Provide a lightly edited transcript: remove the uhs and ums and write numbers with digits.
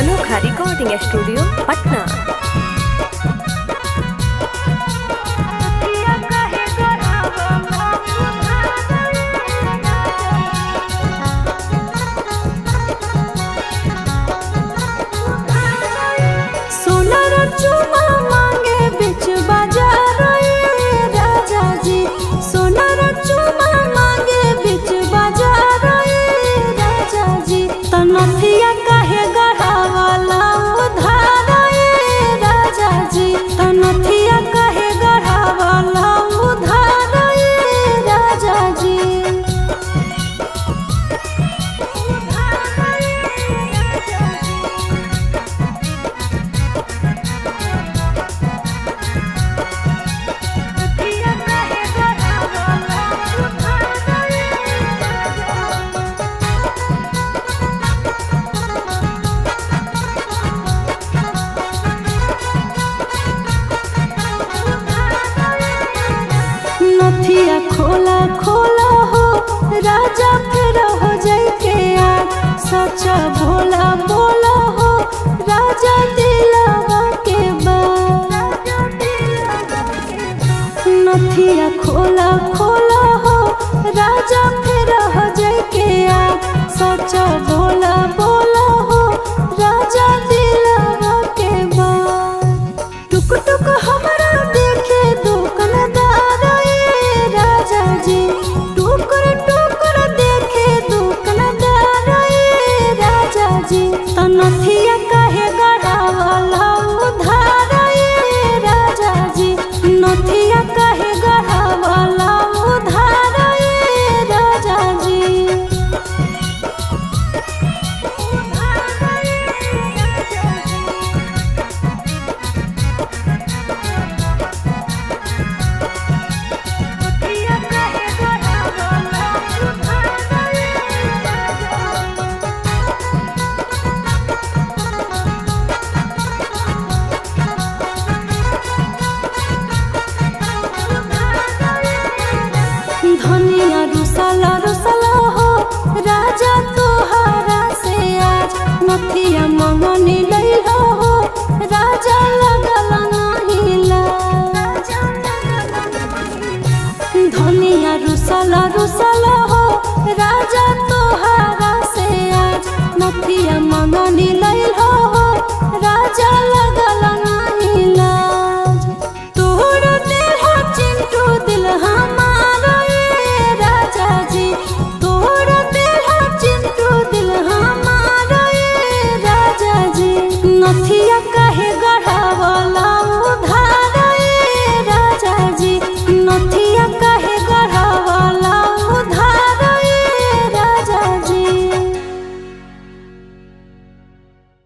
अनोखा recording studio Patna. नथिया काहे गढ़ावाला उधार राजा जी, नथिया काहे गढ़ावाला उधार राजा जी। नथिया खोला खोला हो राजा, फिर हो जाए के यार सच्चा भोला बोला हो राजा, दिलावा के बाद। नथिया खोला खोला हो राजा, फिर हो जाए के यार सच्चा भोला बोला हो राजा, दिलावा के बाद। टुक टुक हमारा देखे दुकानदार राजा जी, टुकर टुकर देखे दुकानदार राजा जी। नथिया काहे गढ़ावाला उधार राजा जी, नथिया काहे गढ़ावाला उधार राजा जी। धनिया रुसला रुसला हो राजा, तोहरा से आज नथिया मंगनी लैला हो राजा, लगल नहीं ला। धनिया रुसला रुसला हो राजा, तोहरा से आज नथिया मंगनी लैला